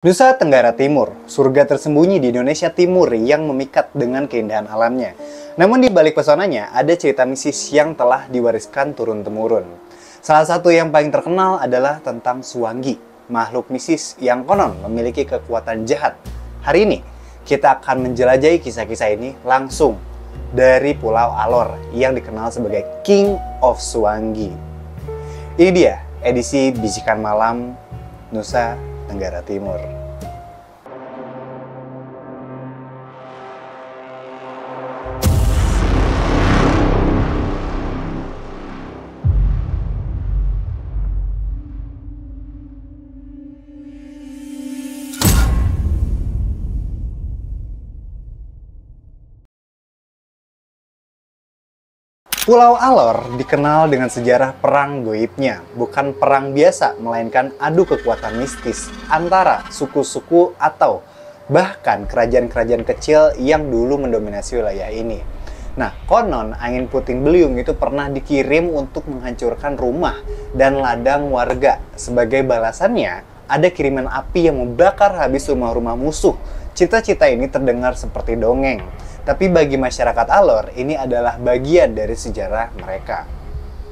Nusa Tenggara Timur, surga tersembunyi di Indonesia Timur yang memikat dengan keindahan alamnya. Namun di balik pesonanya, ada cerita mistis yang telah diwariskan turun-temurun. Salah satu yang paling terkenal adalah tentang Suwanggi, makhluk mistis yang konon memiliki kekuatan jahat. Hari ini, kita akan menjelajahi kisah-kisah ini langsung dari Pulau Alor yang dikenal sebagai King of Suwanggi. Ini dia edisi Bisikan Malam Nusa Tenggara Timur. Pulau Alor dikenal dengan sejarah perang goibnya, bukan perang biasa, melainkan adu kekuatan mistis antara suku-suku atau bahkan kerajaan-kerajaan kecil yang dulu mendominasi wilayah ini. Nah, konon angin puting beliung itu pernah dikirim untuk menghancurkan rumah dan ladang warga. Sebagai balasannya, ada kiriman api yang membakar habis rumah-rumah musuh. Cita-cita ini terdengar seperti dongeng. Tapi bagi masyarakat Alor, ini adalah bagian dari sejarah mereka.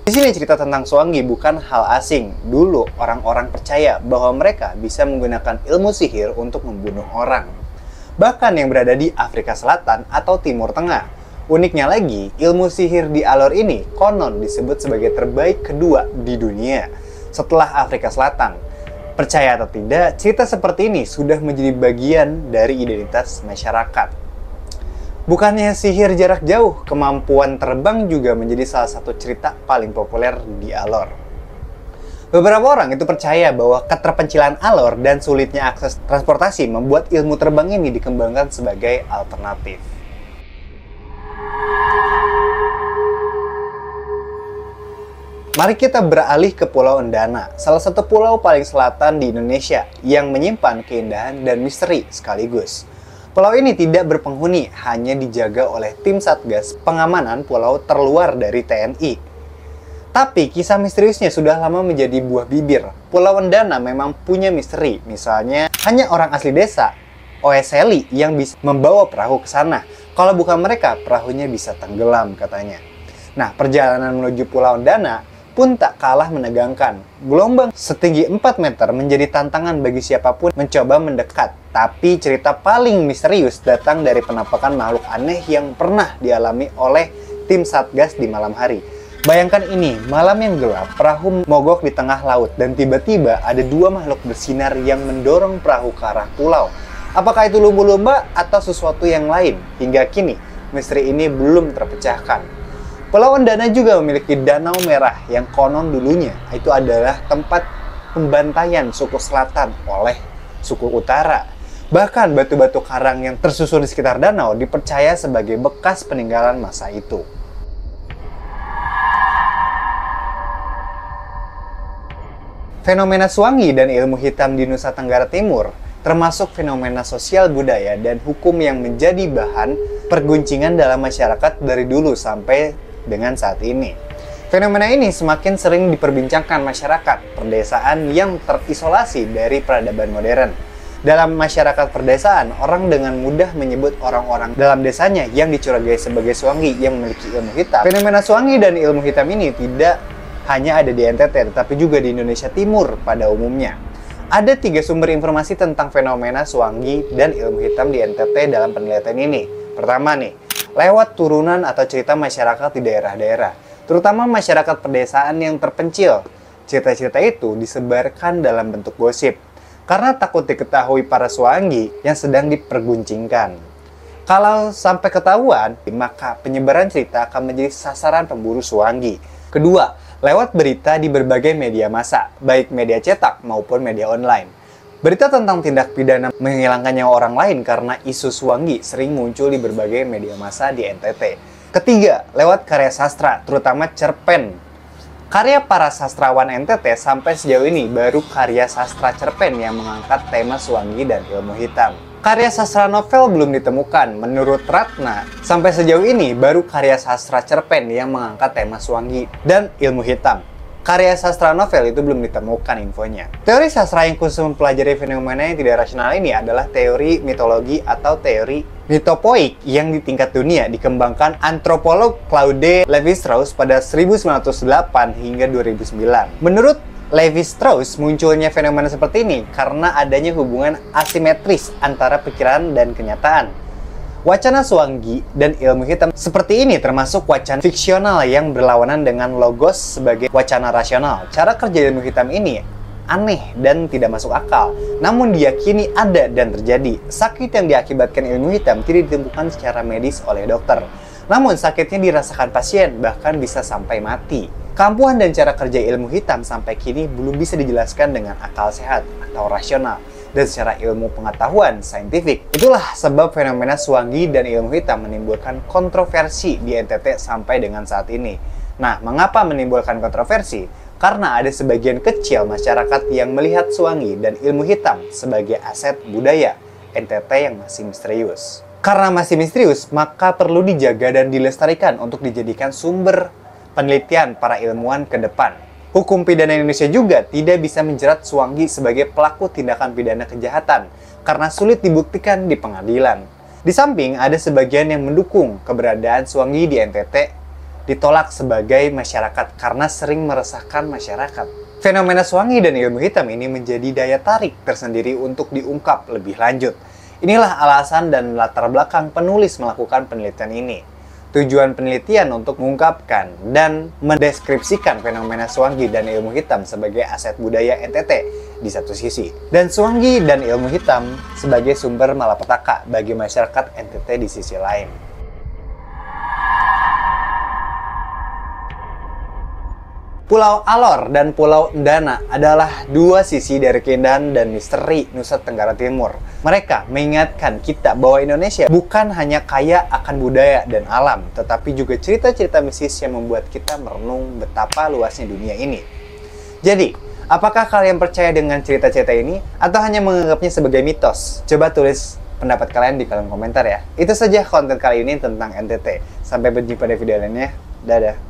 Di sini cerita tentang Suwanggi bukan hal asing. Dulu orang-orang percaya bahwa mereka bisa menggunakan ilmu sihir untuk membunuh orang. Bahkan yang berada di Afrika Selatan atau Timur Tengah. Uniknya lagi, ilmu sihir di Alor ini konon disebut sebagai terbaik kedua di dunia setelah Afrika Selatan. Percaya atau tidak, cerita seperti ini sudah menjadi bagian dari identitas masyarakat. Bukannya sihir jarak jauh, kemampuan terbang juga menjadi salah satu cerita paling populer di Alor. Beberapa orang itu percaya bahwa keterpencilan Alor dan sulitnya akses transportasi membuat ilmu terbang ini dikembangkan sebagai alternatif. Mari kita beralih ke Pulau Endana, salah satu pulau paling selatan di Indonesia yang menyimpan keindahan dan misteri sekaligus. Pulau ini tidak berpenghuni, hanya dijaga oleh tim Satgas pengamanan pulau terluar dari TNI. Tapi kisah misteriusnya sudah lama menjadi buah bibir. Pulau Endana memang punya misteri, misalnya hanya orang asli desa, Oeseli, yang bisa membawa perahu ke sana. Kalau bukan mereka, perahunya bisa tenggelam katanya. Nah, perjalanan menuju Pulau Endana pun tak kalah menegangkan. Gelombang setinggi 4 meter menjadi tantangan bagi siapapun mencoba mendekat. Tapi cerita paling misterius datang dari penampakan makhluk aneh yang pernah dialami oleh tim Satgas di malam hari. Bayangkan ini, malam yang gelap, perahu mogok di tengah laut dan tiba-tiba ada dua makhluk bersinar yang mendorong perahu ke arah pulau. Apakah itu lumba-lumba atau sesuatu yang lain? Hingga kini, misteri ini belum terpecahkan. Pulau Endana juga memiliki danau merah yang konon dulunya itu adalah tempat pembantaian suku selatan oleh suku utara. Bahkan batu-batu karang yang tersusun di sekitar danau dipercaya sebagai bekas peninggalan masa itu. Fenomena Suwanggi dan ilmu hitam di Nusa Tenggara Timur termasuk fenomena sosial budaya dan hukum yang menjadi bahan perguncingan dalam masyarakat dari dulu sampai dengan saat ini. Fenomena ini semakin sering diperbincangkan masyarakat perdesaan yang terisolasi dari peradaban modern. Dalam masyarakat perdesaan, orang dengan mudah menyebut orang-orang dalam desanya yang dicurigai sebagai Suwanggi yang memiliki ilmu hitam. Fenomena Suwanggi dan ilmu hitam ini tidak hanya ada di NTT, tetapi juga di Indonesia Timur pada umumnya. Ada 3 sumber informasi tentang fenomena Suwanggi dan ilmu hitam di NTT dalam penelitian ini. Pertama nih, lewat turunan atau cerita masyarakat di daerah-daerah, terutama masyarakat pedesaan yang terpencil. Cerita-cerita itu disebarkan dalam bentuk gosip, karena takut diketahui para Suwanggi yang sedang diperguncingkan. Kalau sampai ketahuan, maka penyebaran cerita akan menjadi sasaran pemburu Suwanggi. Kedua, lewat berita di berbagai media massa, baik media cetak maupun media online. Berita tentang tindak pidana menghilangkan nyawa orang lain karena isu Suwanggi sering muncul di berbagai media massa di NTT. Ketiga, lewat karya sastra, terutama cerpen. Karya para sastrawan NTT sampai sejauh ini baru karya sastra cerpen yang mengangkat tema Suwanggi dan ilmu hitam. Karya sastra novel belum ditemukan. Menurut Ratna, sampai sejauh ini baru karya sastra cerpen yang mengangkat tema Suwanggi dan ilmu hitam. karya sastra novel itu belum ditemukan infonya. Teori sastra yang khusus mempelajari fenomena yang tidak rasional ini adalah teori mitologi atau teori mitopoik yang di tingkat dunia dikembangkan antropolog Claude Lévi-Strauss pada 1908 hingga 2009. Menurut Lévi-Strauss, munculnya fenomena seperti ini karena adanya hubungan asimetris antara pikiran dan kenyataan. Wacana Swangi dan ilmu hitam seperti ini termasuk wacana fiksional yang berlawanan dengan logos sebagai wacana rasional. Cara kerja ilmu hitam ini aneh dan tidak masuk akal, namun diyakini ada dan terjadi. Sakit yang diakibatkan ilmu hitam tidak ditemukan secara medis oleh dokter, namun sakitnya dirasakan pasien, bahkan bisa sampai mati. Keampuhan dan cara kerja ilmu hitam sampai kini belum bisa dijelaskan dengan akal sehat atau rasional dan secara ilmu pengetahuan saintifik. Itulah sebab fenomena Swangi dan ilmu hitam menimbulkan kontroversi di NTT sampai dengan saat ini. Nah, mengapa menimbulkan kontroversi? Karena ada sebagian kecil masyarakat yang melihat Swangi dan ilmu hitam sebagai aset budaya NTT yang masih misterius. Karena masih misterius, maka perlu dijaga dan dilestarikan untuk dijadikan sumber penelitian para ilmuwan ke depan. Hukum pidana Indonesia juga tidak bisa menjerat Swangi sebagai pelaku tindakan pidana kejahatan karena sulit dibuktikan di pengadilan. Di samping ada sebagian yang mendukung keberadaan Swangi di NTT ditolak sebagai masyarakat karena sering meresahkan masyarakat. Fenomena Swangi dan ilmu hitam ini menjadi daya tarik tersendiri untuk diungkap lebih lanjut. Inilah alasan dan latar belakang penulis melakukan penelitian ini. Tujuan penelitian untuk mengungkapkan dan mendeskripsikan fenomena Swangi dan ilmu hitam sebagai aset budaya NTT di satu sisi, dan Swangi dan ilmu hitam sebagai sumber malapetaka bagi masyarakat NTT di sisi lain. Pulau Alor dan Pulau Ndana adalah dua sisi dari keindahan dan misteri Nusa Tenggara Timur. Mereka mengingatkan kita bahwa Indonesia bukan hanya kaya akan budaya dan alam, tetapi juga cerita-cerita mistis yang membuat kita merenung betapa luasnya dunia ini. Jadi, apakah kalian percaya dengan cerita-cerita ini atau hanya menganggapnya sebagai mitos? Coba tulis pendapat kalian di kolom komentar ya. Itu saja konten kali ini tentang NTT. Sampai berjumpa di video lainnya. Dadah.